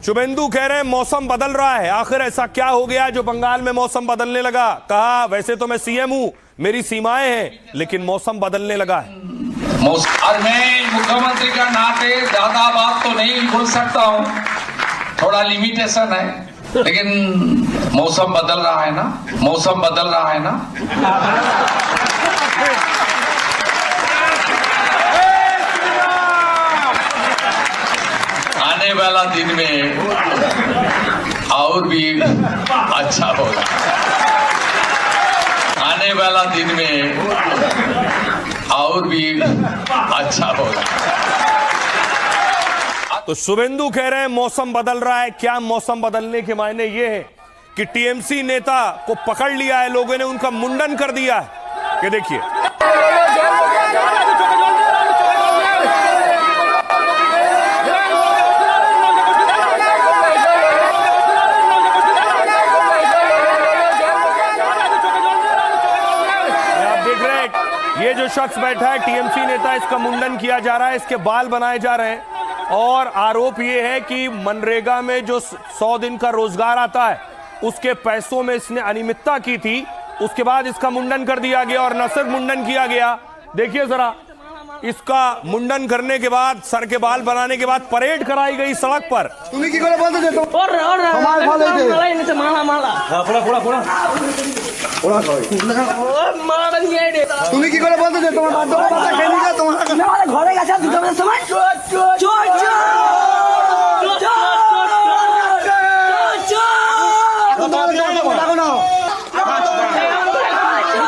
शुभेंदु कह रहे हैं मौसम बदल रहा है। आखिर ऐसा क्या हो गया जो बंगाल में मौसम बदलने लगा? कहा वैसे तो मैं सीएम हूं, मेरी सीमाएं हैं, लेकिन मौसम बदलने लगा है। और मैं मुख्यमंत्री का नाते ज्यादा बात तो नहीं बोल सकता हूं, थोड़ा लिमिटेशन है, लेकिन मौसम बदल रहा है ना, मौसम बदल रहा है ना। आने वाला दिन में और भी अच्छा होगा, आने वाला दिन में और भी अच्छा होगा। तो शुभेंदु कह रहे हैं मौसम बदल रहा है। क्या मौसम बदलने के मायने ये है कि टीएमसी नेता को पकड़ लिया है लोगों ने, उनका मुंडन कर दिया है। कि देखिए ये जो शख्स बैठा है टीएमसी नेता, इसका मुंडन किया जा रहा है, इसके बाल बनाए जा रहे हैं और आरोप ये है कि मनरेगा में जो 100 दिन का रोजगार आता है उसके पैसों में इसने अनियमितता की थी। उसके बाद इसका मुंडन कर दिया गया और न सिर्फ मुंडन किया गया, देखिए जरा, इसका मुंडन करने के बाद, सर के बाल बनाने के बाद परेड कराई गई सड़क पर। তুমি কি করে বলতে যে তোমার আমার ভালো হইছে মালা মালা পোড়া পোড়া পোড়া পোড়া কই মালা নিয়ে আইডে তুমি কি করে বলতে যে তোমার বাদ কথা খেয়ে নিয়ে তোমার না ঘরে গেছে দুটো বাজে সময়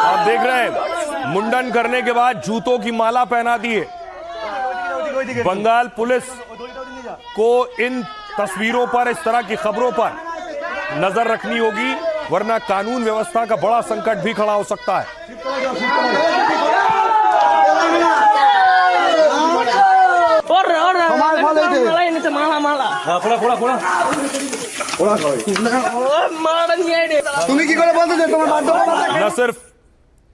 आप देख रहे हैं मुंडन करने के बाद जूतों की माला पहना दिए। बंगाल पुलिस को इन तस्वीरों पर, इस तरह की खबरों पर नजर रखनी होगी, वरना कानून व्यवस्था का बड़ा संकट भी खड़ा हो सकता है। न सिर्फ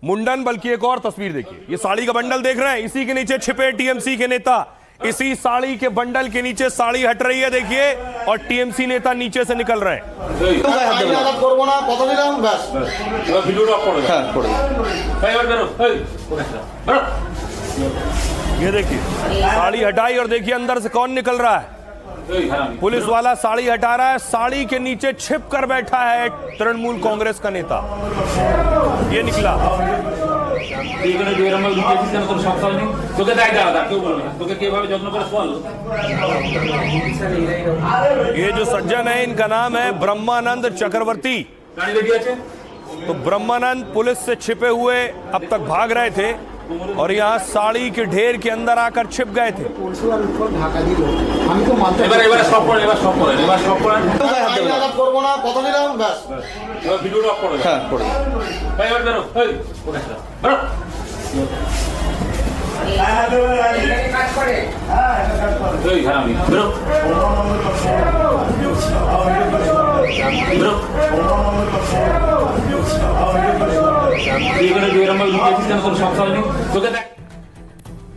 मुंडन बल्कि एक और तस्वीर देखिए, ये साड़ी का बंडल देख रहे हैं, इसी के नीचे छिपे टीएमसी के नेता, इसी साड़ी के बंडल के नीचे साड़ी हट रही है देखिए, और टीएमसी नेता नीचे से निकल रहे हैं। ये देखिए साड़ी हटाई और देखिए अंदर से कौन निकल रहा है। पुलिस वाला साड़ी हटा रहा है, साड़ी के नीचे छिप कर बैठा है तृणमूल कांग्रेस का नेता। ये निकला। ये जो सज्जन है इनका नाम है ब्रह्मानंद चक्रवर्ती। तो ब्रह्मानंद पुलिस से छिपे हुए अब तक भाग रहे थे और यहाँ साड़ी के ढेर के अंदर आकर छिप गए थे।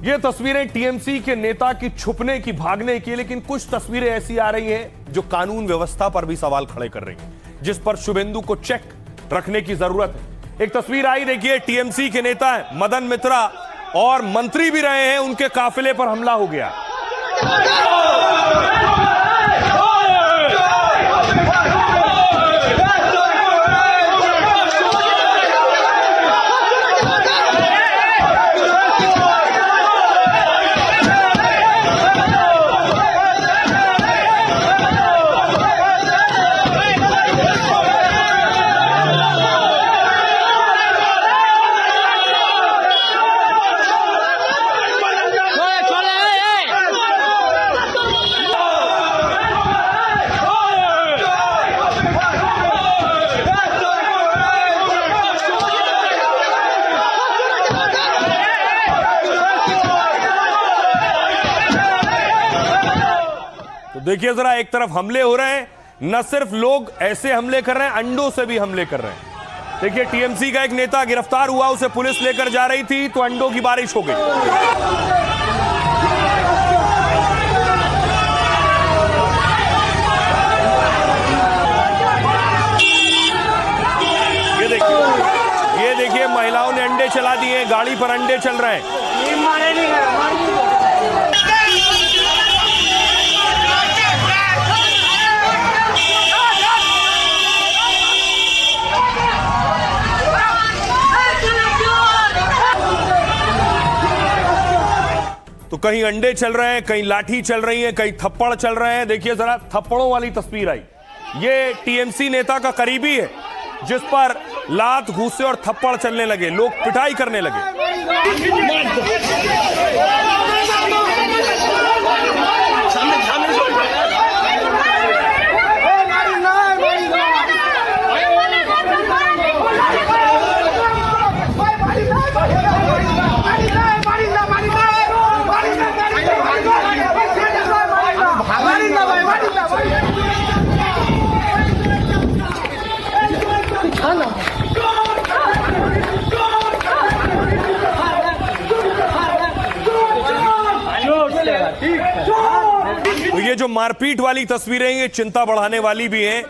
ये तस्वीरें टीएमसी के नेता की छुपने की, भागने की, लेकिन कुछ तस्वीरें ऐसी आ रही हैं जो कानून व्यवस्था पर भी सवाल खड़े कर रही हैं, जिस पर शुभेंदु को चेक रखने की जरूरत है। एक तस्वीर आई देखिए, टीएमसी के नेता है मदन मित्रा और मंत्री भी रहे हैं, उनके काफिले पर हमला हो गया। देखिए जरा, एक तरफ हमले हो रहे हैं, न सिर्फ लोग ऐसे हमले कर रहे हैं, अंडों से भी हमले कर रहे हैं। देखिए टीएमसी का एक नेता गिरफ्तार हुआ, उसे पुलिस लेकर जा रही थी तो अंडों की बारिश हो गई। जला दिए, गाड़ी पर अंडे चल रहे हैं। तो कहीं अंडे चल रहे हैं, कहीं लाठी चल रही है, कहीं थप्पड़ चल रहे हैं। देखिए जरा थप्पड़ों वाली तस्वीर आई, ये टीएमसी नेता का करीबी है जिस पर लात घूसे और थप्पड़ चलने लगे, लोग पिटाई करने लगे। तो ये जो मारपीट वाली तस्वीरें ये चिंता बढ़ाने वाली भी हैं।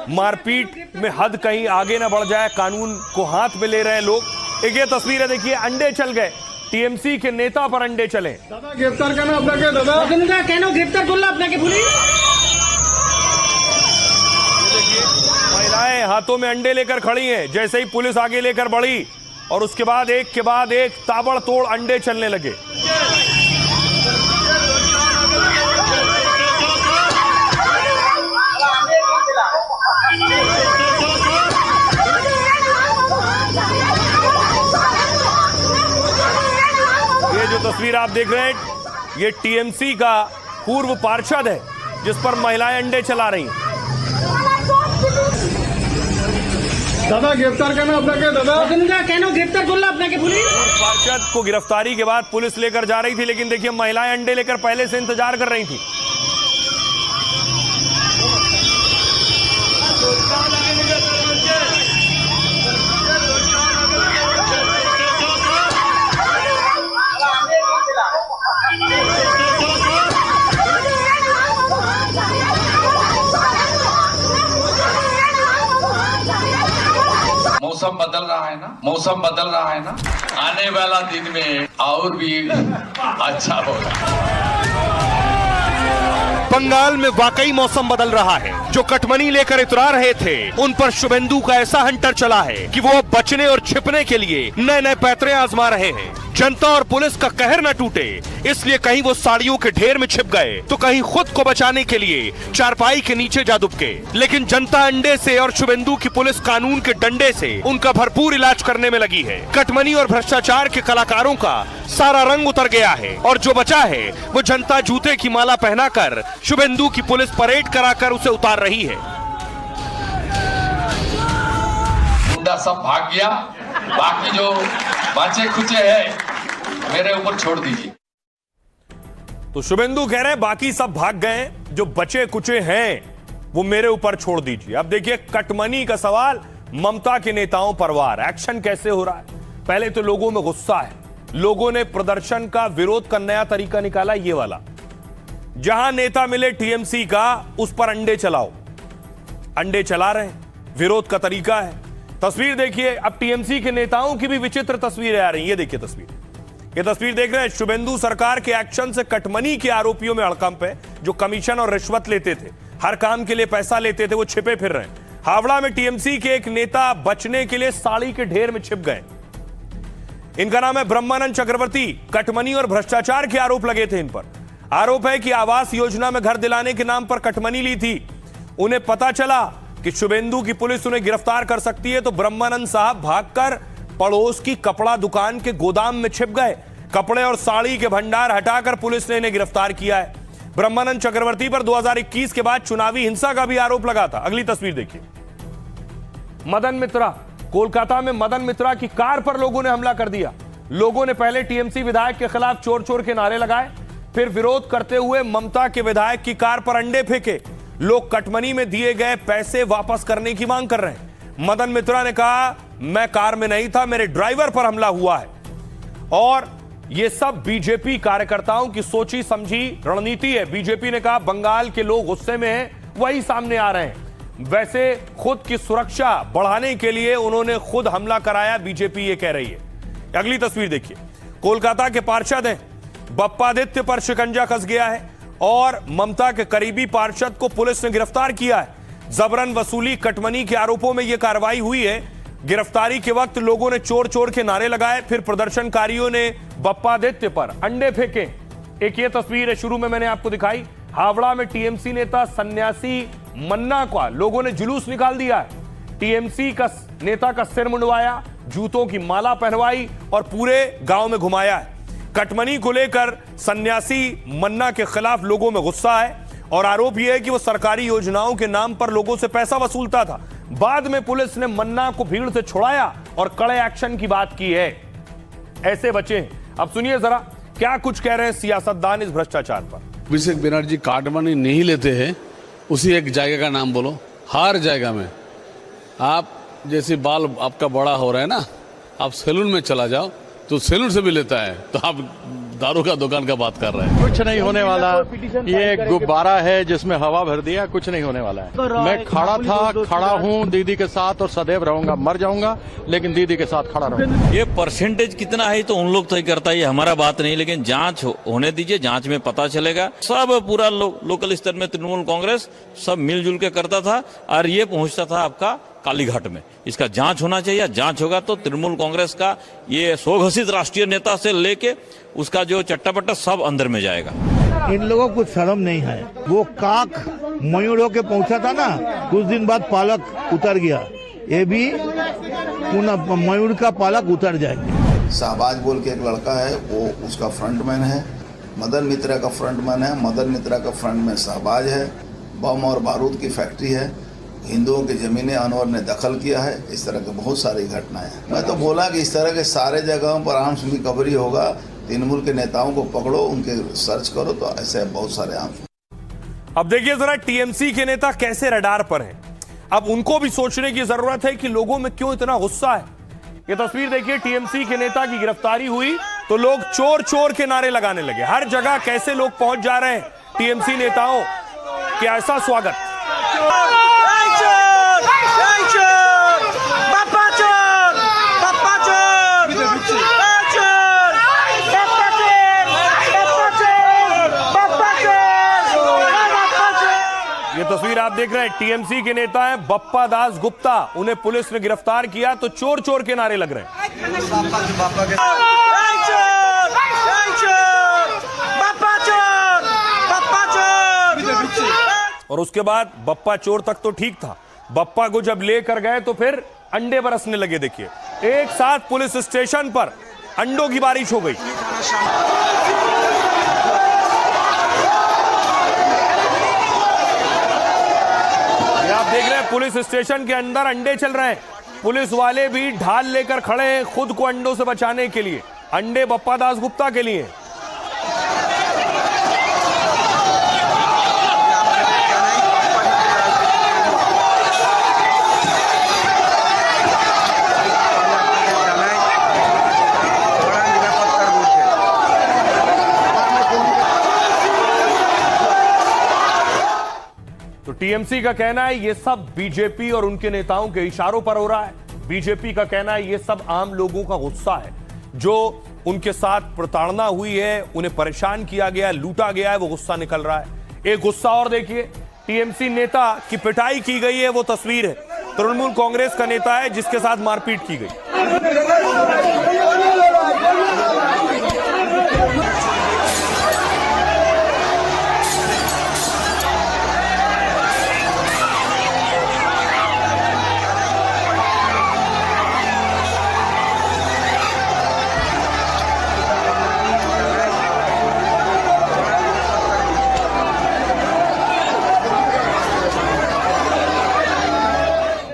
मारपीट में हद कहीं आगे ना बढ़ जाए, कानून को हाथ में ले रहे हैं लोग। एक ये तस्वीर है, देखिए अंडे चल गए, टीएमसी के नेता पर अंडे चले। दादा गिरफ्तार करना अपना के दादा कहना गिरफ्तार करना अपना के पुलिस। महिलाएं हाथों में अंडे लेकर खड़ी हैं, जैसे ही पुलिस आगे लेकर बढ़ी और उसके बाद एक के बाद एक ताबड़तोड़ अंडे चलने लगे। ये जो तस्वीर आप देख रहे हैं, ये टीएमसी का पूर्व पार्षद है जिस पर महिलाएं अंडे चला रही हैं। दादा गिरफ्तार करना अपना के दादा कहना गिरफ्तार करना अपना के पुलिस। पार्षद को गिरफ्तारी के बाद पुलिस लेकर जा रही थी, लेकिन देखिए महिलाएं अंडे लेकर पहले से इंतजार कर रही थी। मौसम बदल रहा है ना, मौसम बदल रहा है ना, आने वाला दिन में और भी अच्छा होगा। बंगाल में वाकई मौसम बदल रहा है। जो कटमनी लेकर इतरा रहे थे उन पर शुभेंदु का ऐसा हंटर चला है कि वो बचने और छिपने के लिए नए नए पैतरे आजमा रहे हैं। जनता और पुलिस का कहर न टूटे इसलिए कहीं वो साड़ियों के ढेर में छिप गए तो कहीं खुद को बचाने के लिए चारपाई के नीचे जा दुबके। लेकिन जनता अंडे से और शुभेंदु की पुलिस कानून के डंडे से उनका भरपूर इलाज करने में लगी है। कटमनी और भ्रष्टाचार के कलाकारों का सारा रंग उतर गया है और जो बचा है वो जनता जूते की माला पहनाकर शुभेंदु की पुलिस परेड कराकर उसे उतार रही है। गुंडा सब भाग गया, बाकी जो बचे खुचे है मेरे ऊपर छोड़ दीजिए। तो शुभेंदु कह रहे हैं बाकी सब भाग गए, जो बचे कुचे हैं वो मेरे ऊपर छोड़ दीजिए। अब देखिए कटमनी का सवाल, ममता के नेताओं पर वार, एक्शन कैसे हो रहा है। पहले तो लोगों में गुस्सा है, लोगों ने प्रदर्शन का विरोध का नया तरीका निकाला, ये वाला, जहां नेता मिले टीएमसी का उस पर अंडे चलाओ। अंडे चला रहे हैं, विरोध का तरीका है। तस्वीर देखिए, अब टीएमसी के नेताओं की भी विचित्र तस्वीरें आ रही हैं। ये देखिए तस्वीर, ये तस्वीर देख रहे हैं, शुभेंदु सरकार के एक्शन से कटमनी के आरोपियों में हड़कंप है। जो कमीशन और रिश्वत लेते थे, हर काम के लिए पैसा लेते थे, वो छिपे फिर रहे हैं। हावड़ा में टीएमसी के एक नेता बचने के लिए साड़ी के ढेर में छिप गए। इनका नाम है ब्रह्मानंद चक्रवर्ती। कटमनी और भ्रष्टाचार के आरोप लगे थे इन पर। आरोप है कि आवास योजना में घर दिलाने के नाम पर कटमनी ली थी। उन्हें पता चला कि शुभेंदु की पुलिस उन्हें गिरफ्तार कर सकती है तो ब्रह्मानंद साहब भागकर पड़ोस की कपड़ा दुकान के गोदाम में छिप गए। कपड़े और साड़ी के भंडार हटाकर पुलिस ने इन्हें गिरफ्तार किया है। ब्रह्मानंद चक्रवर्ती पर 2021 के बाद चुनावी हिंसा का भी आरोप लगा था। अगली तस्वीर देखिए, मदन मित्रा, कोलकाता में मदन मित्रा की कार पर लोगों ने हमला कर दिया। लोगों ने पहले टीएमसी विधायक के खिलाफ चोर चोर के नारे लगाए, फिर विरोध करते हुए ममता के विधायक की कार पर अंडे फेंके। लोग कटमनी में दिए गए पैसे वापस करने की मांग कर रहे हैं। मदन मित्रा ने कहा, मैं कार में नहीं था, मेरे ड्राइवर पर हमला हुआ है। और यह सब बीजेपी कार्यकर्ताओं की सोची समझी रणनीति है। बीजेपी ने कहा बंगाल के लोग गुस्से में हैं, वही सामने आ रहे हैं। वैसे खुद की सुरक्षा बढ़ाने के लिए उन्होंने खुद हमला कराया, बीजेपी ये कह रही है। अगली तस्वीर देखिए, कोलकाता के पार्षद हैं, बप्पादित्य पर शिकंजा कस गया है और ममता के करीबी पार्षद को पुलिस ने गिरफ्तार किया है। जबरन वसूली कटमनी के आरोपों में यह कार्रवाई हुई है। गिरफ्तारी के वक्त लोगों ने चोर चोर के नारे लगाए, फिर प्रदर्शनकारियों ने बप्पादित्य पर अंडे फेंके। एक ये तस्वीर है, शुरू में मैंने आपको दिखाई, हावड़ा में टीएमसी नेता सन्यासी मन्ना का लोगों ने जुलूस निकाल दिया है। टीएमसी का नेता का सिर मुंडवाया, जूतों की माला पहनवाई और पूरे गांव में घुमाया है। कटमनी को लेकर सन्यासी मन्ना के खिलाफ लोगों में गुस्सा है और आरोप यह है कि वो सरकारी योजनाओं के नाम पर लोगों से पैसा वसूलता था। बाद में पुलिस ने मन्ना को भीड़ से छुड़ाया और कड़े एक्शन की बात की है। ऐसे बचे हैं। अब सुनिए जरा क्या कुछ कह रहे हैं सियासतदान इस भ्रष्टाचार पर। अभिषेक बनर्जी काटमनी नहीं लेते हैं, उसी एक जगह का नाम बोलो। हर जगह में आप जैसे बाल आपका बड़ा हो रहा है ना, आप सैलून में चला जाओ तो सैलून से भी लेता है, तो आप दारू का दुकान का बात कर रहे हैं। कुछ नहीं होने वाला, ये गुब्बारा है जिसमें हवा भर दिया, कुछ नहीं होने वाला है। मैं खड़ा हूँ दीदी के साथ और सदैव रहूंगा, मर जाऊंगा लेकिन दीदी के साथ खड़ा रहूंगा। ये परसेंटेज कितना है तो उन लोग तय करता है, ये हमारा बात नहीं, लेकिन जांच होने दीजिए, जांच में पता चलेगा। सब पूरा लोकल स्तर में तृणमूल कांग्रेस सब मिलजुल के करता था और ये पहुंचता था आपका कालीघाट में। इसका जांच होना चाहिए, जांच होगा तो तृणमूल कांग्रेस का ये स्वघोषित राष्ट्रीय नेता से लेके उसका जो चट्टापट्टा सब अंदर में जाएगा। इन लोगों को शर्म नहीं है। वो काक मयूर होके पहुंचा था ना, कुछ दिन बाद पालक उतर गया, ये भी पुनः मयूर का पालक उतर जाएगा। शाहबाज बोल के एक लड़का है, वो उसका फ्रंटमैन है। मदन मित्रा का फ्रंटमैन है, मदन मित्रा का फ्रंटमैन शाहबाज है। बम और बारूद की फैक्ट्री है, हिंदुओं की जमीनें अनवर ने दखल किया है। इस तरह की बहुत सारी घटनाएं हैं। मैं तो बोला कि इस तरह के सारे जगहों पर आर्म्स रिकवरी होगा। तृणमूल के नेताओं को पकड़ो, उनके सर्च करो, तो ऐसे बहुत सारे आर्म्स। अब देखिए जरा टीएमसी के नेता कैसे रडार पर हैं। अब उनको भी सोचने की जरूरत है कि लोगों में क्यों इतना गुस्सा है। ये तस्वीर देखिए, टीएमसी के नेता की गिरफ्तारी हुई तो लोग चोर चोर के नारे लगाने लगे। हर जगह कैसे लोग पहुंच जा रहे हैं टीएमसी नेताओं के, ऐसा स्वागत। ये तस्वीर आप देख रहे हैं, टीएमसी के नेता हैं बप्पा दास गुप्ता, उन्हें पुलिस ने गिरफ्तार किया तो चोर चोर के नारे लग रहे हैं। और उसके बाद बप्पा चोर तक तो ठीक था, बप्पा को जब लेकर गए तो फिर अंडे बरसने लगे। देखिए, एक साथ पुलिस स्टेशन पर अंडों की बारिश हो गई। आप देख रहे हैं पुलिस स्टेशन के अंदर अंडे चल रहे हैं। पुलिस वाले भी ढाल लेकर खड़े हैं खुद को अंडों से बचाने के लिए। अंडे बप्पा दास गुप्ता के लिए। तो टीएमसी का कहना है ये सब बीजेपी और उनके नेताओं के इशारों पर हो रहा है। बीजेपी का कहना है ये सब आम लोगों का गुस्सा है, जो उनके साथ प्रताड़ना हुई है, उन्हें परेशान किया गया, लूटा गया है, वो गुस्सा निकल रहा है। एक गुस्सा और देखिए, टीएमसी नेता की पिटाई की गई है, वो तस्वीर है। तृणमूल कांग्रेस का नेता है जिसके साथ मारपीट की गई।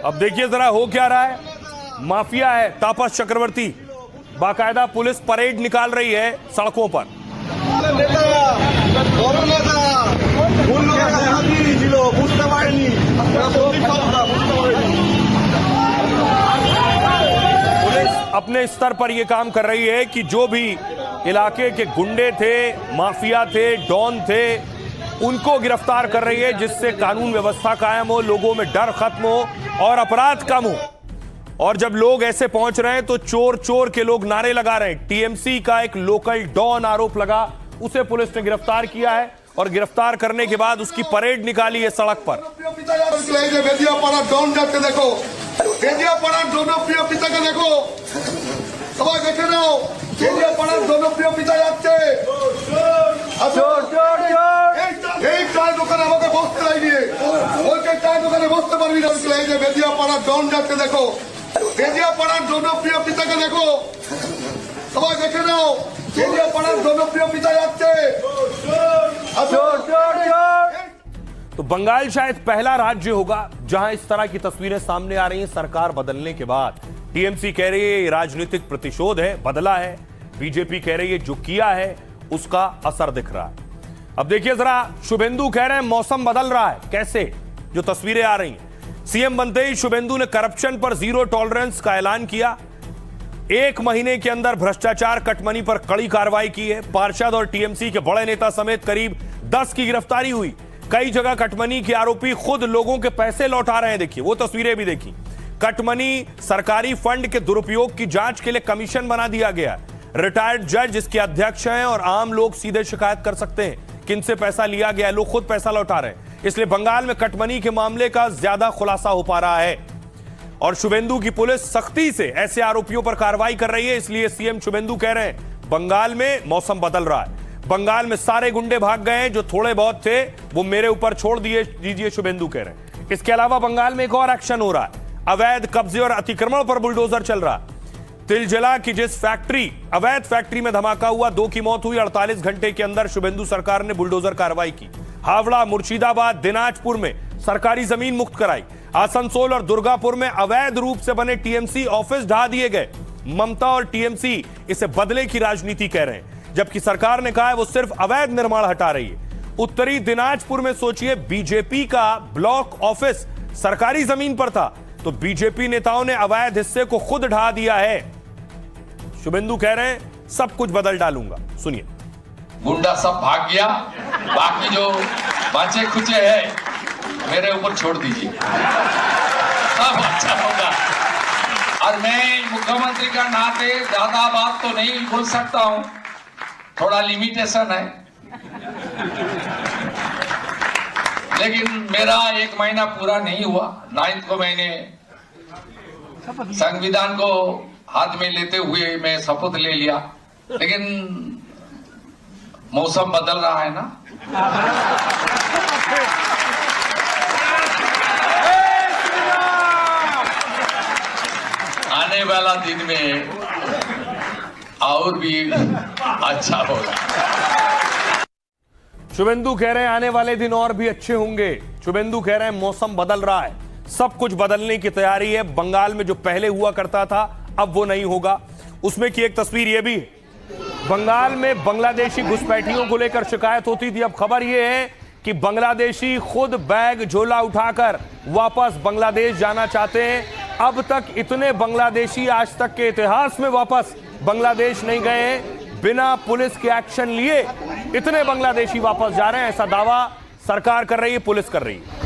अब देखिए जरा हो क्या रहा है। माफिया है तापस चक्रवर्ती, बाकायदा पुलिस परेड निकाल रही है सड़कों पर। पुलिस अपने स्तर पर यह काम कर रही है कि जो भी इलाके के गुंडे थे, माफिया थे, डॉन थे, उनको गिरफ्तार कर रही है, जिससे कानून व्यवस्था कायम हो, लोगों में डर खत्म हो और अपराध कम हो। और जब लोग ऐसे पहुंच रहे हैं तो चोर चोर के लोग नारे लगा रहे हैं। टीएमसी का एक लोकल डॉन आरोप लगा, उसे पुलिस ने गिरफ्तार किया है और गिरफ्तार करने के बाद उसकी परेड निकाली है सड़क पर। डॉन जाते देखो, दोनों प्रिय पिता का देखो, সবাই দেখে নাও, পাড়ার জনপ্রিয় পিতা যাচ্ছে। এই চায়ের দোকানে আমাকে বসতে লাগবে, ওই চায়ের দোকানে বসতে পারবি না। এই যে বেদিয়া পাড়ার ডন যাচ্ছে দেখো, বেদিয়া পাড়ার জনপ্রিয় পিতাকে দেখো, সবাই দেখে নাও, বেদিয়া পাড়ার জনপ্রিয় পিতা যাচ্ছে। तो बंगाल शायद पहला राज्य होगा जहां इस तरह की तस्वीरें सामने आ रही हैं सरकार बदलने के बाद। टीएमसी कह रही है ये राजनीतिक प्रतिशोध है, बदला है। बीजेपी कह रही है जो किया है उसका असर दिख रहा है। अब देखिए जरा, शुभेंदु कह रहे हैं मौसम बदल रहा है। कैसे? जो तस्वीरें आ रही हैं, सीएम बनते ही शुभेंदु ने करप्शन पर जीरो टॉलरेंस का ऐलान किया। 1 महीने के अंदर भ्रष्टाचार कटमनी पर कड़ी कार्रवाई की है। पार्षद और टीएमसी के बड़े नेता समेत करीब 10 की गिरफ्तारी हुई। कई जगह कटमनी के आरोपी खुद लोगों के पैसे लौटा रहे हैं। देखिए वो तस्वीरें भी देखी। कटमनी सरकारी फंड के दुरुपयोग की जांच के लिए कमीशन बना दिया गया। रिटायर्ड जज इसके अध्यक्ष हैं और आम लोग सीधे शिकायत कर सकते हैं किनसे पैसा लिया गया। लोग खुद पैसा लौटा रहे हैं, इसलिए बंगाल में कटमनी के मामले का ज्यादा खुलासा हो पा रहा है। और शुभेंदु की पुलिस सख्ती से ऐसे आरोपियों पर कार्रवाई कर रही है। इसलिए सीएम शुभेंदु कह रहे हैं बंगाल में मौसम बदल रहा है। बंगाल में सारे गुंडे भाग गए हैं, जो थोड़े बहुत थे वो मेरे ऊपर छोड़ दीजिए, शुभेंदु कह रहे हैं। इसके अलावा बंगाल में एक और एक्शन हो रहा है। अवैध कब्जे और अतिक्रमण पर बुलडोजर चल रहा। तिलजला की जिस अवैध फैक्ट्री में धमाका हुआ, 2 की मौत हुई। 48 घंटे के अंदर शुभेंदु सरकार ने बुलडोजर कार्रवाई की। हावड़ा, मुर्शिदाबाद, दिनाजपुर में सरकारी जमीन मुक्त कराई। आसनसोल और दुर्गापुर में अवैध रूप से बने टीएमसी ऑफिस ढा दिए गए। ममता और टीएमसी इसे बदले की राजनीति कह रहे हैं, जबकि सरकार ने कहा है वो सिर्फ अवैध निर्माण हटा रही है। उत्तरी दिनाजपुर में सोचिए, बीजेपी का ब्लॉक ऑफिस सरकारी जमीन पर था, तो बीजेपी नेताओं ने अवैध हिस्से को खुद ढा दिया है। शुभेंदु कह रहे हैं सब कुछ बदल डालूंगा। सुनिए। गुंडा सब भाग गया, बाकी जो बचे खुचे है मेरे ऊपर छोड़ दीजिए, सब अच्छा होगा। और मैं मुख्यमंत्री का नाते ज्यादा बात तो नहीं बोल सकता हूं, थोड़ा लिमिटेशन है। लेकिन मेरा 1 महीना पूरा नहीं हुआ। 9 को मैंने संविधान को हाथ में लेते हुए मैं शपथ ले लिया। लेकिन मौसम बदल रहा है ना, आने वाला दिन में और भी अच्छा होगा। शुभेंदु कह रहे हैं आने वाले दिन और भी अच्छे होंगे। शुभेंदु कह रहे हैं मौसम बदल रहा है, सब कुछ बदलने की तैयारी है। बंगाल में जो पहले हुआ करता था अब वो नहीं होगा। उसमें की एक तस्वीर ये भी है। बंगाल में बांग्लादेशी घुसपैठियों को लेकर शिकायत होती थी। अब खबर ये है कि बांग्लादेशी खुद बैग झोला उठाकर वापस बांग्लादेश जाना चाहते हैं। अब तक इतने बांग्लादेशी आज तक के इतिहास में वापस बांग्लादेश नहीं गए हैं। बिना पुलिस के एक्शन लिए इतने बांग्लादेशी वापस जा रहे हैं, ऐसा दावा सरकार कर रही है, पुलिस कर रही है।